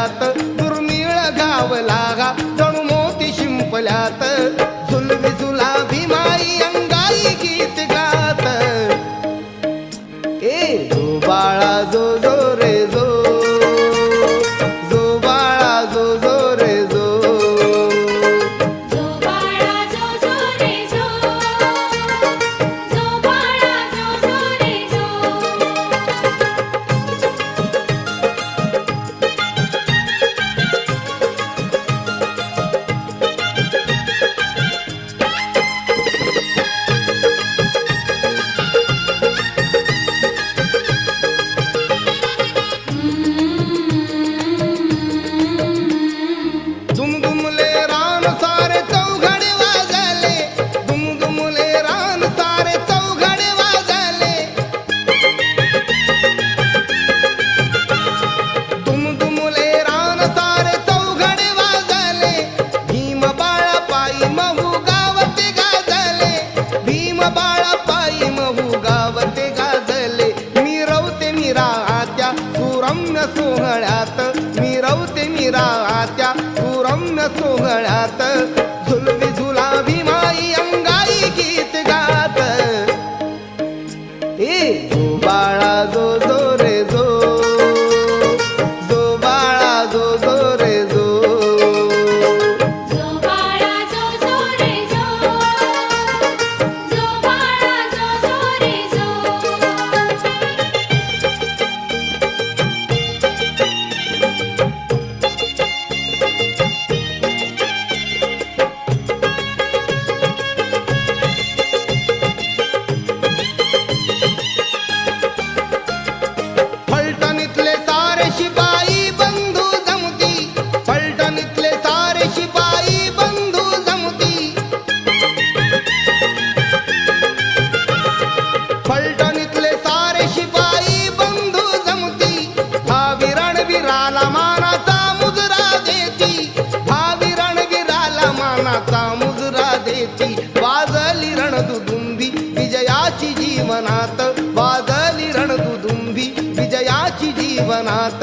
गळ्यात दुर्मिळ गावला गा जणू मोती शिंपल्यात झुलवी झुलाभी माई अंगाई गीत गात ए जो बाळा जो जो रे जो जो बाळा जो जो रे जो जो बाळा जो जो रे जो जो बाळा जो जो रे जो दुमदुमले रान सारे चौघडे वाजले दुमदुमले रान सारे चौघडे वाजले दुमदुमले रान सारे चौघडे वाजले भीम बाळा पायी महू गावते गाजले भीम बाळा पायी महू गावते गाजले मिरवते मिरात्या सुरम्य सोहळ्यात मिरवते मिरात्या सुरम्य सोहळ्यात झुलवी झुलाभी माई अंगाई गीत गात ए जो बाळा जो जो रे जो जो बाळा जो जो रे जो जो बाळा जो जो रे जो जो बाळा जो जो रे जो फलटणीतले सारे शिपाई बंधू जमती फलटणीतले सारे शिपाई बंधू जमती फलटणीतले सारे शिपाई बंधू जमती भावी रणवीराला मानाचा मुजरा देती भावी रणवीराला मानाचा मुजरा देती वाजली रणदुदुंबी विजयाची जीवनात वाजली रणदुदुंबी विजयाची जीवनात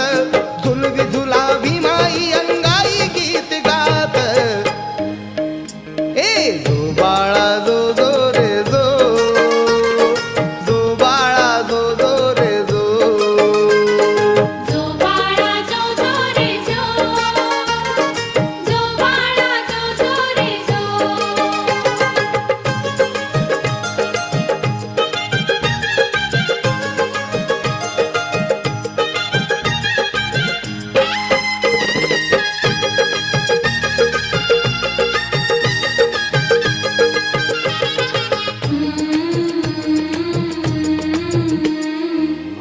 झुलवी झुलाभी माई अंगाई गीत गात ए जो बाळा जो जो रे जो जो बाळा जो जो रे जो जो बाळा जो जो रे जो जो बाळा जो जो रे जो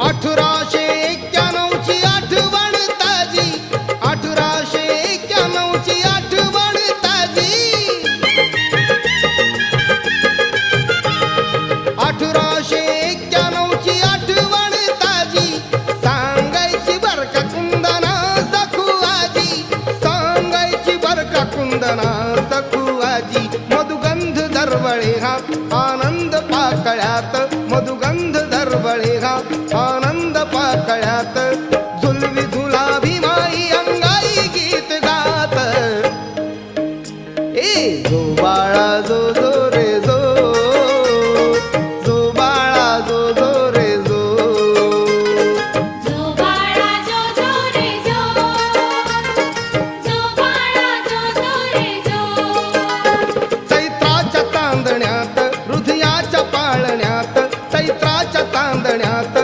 अठराशे 91ची आठवण ताजी 1891ची आठवण ताजी 1891ची आठवण ताजी सांगायची बरका कुंदना सखू आजी सांगायची बरका कुंदना सखू आजी मधुगंध दरवळे हा आनंद पाकळ्यात मधुगंध दरवळे हा आनंद पाकळ्यात झुलवी झुलाभी माई अंगाई गीत गात ए जो बाळा जो जो रे जो जो बाळा जो जो रे जो जो बाळा जो जो रे जो जो बाळा जो जो रे जो चैत्राच्या चांदण्यात हृदयाच्या पाळण्यात चैत्राच्या चांदण्यात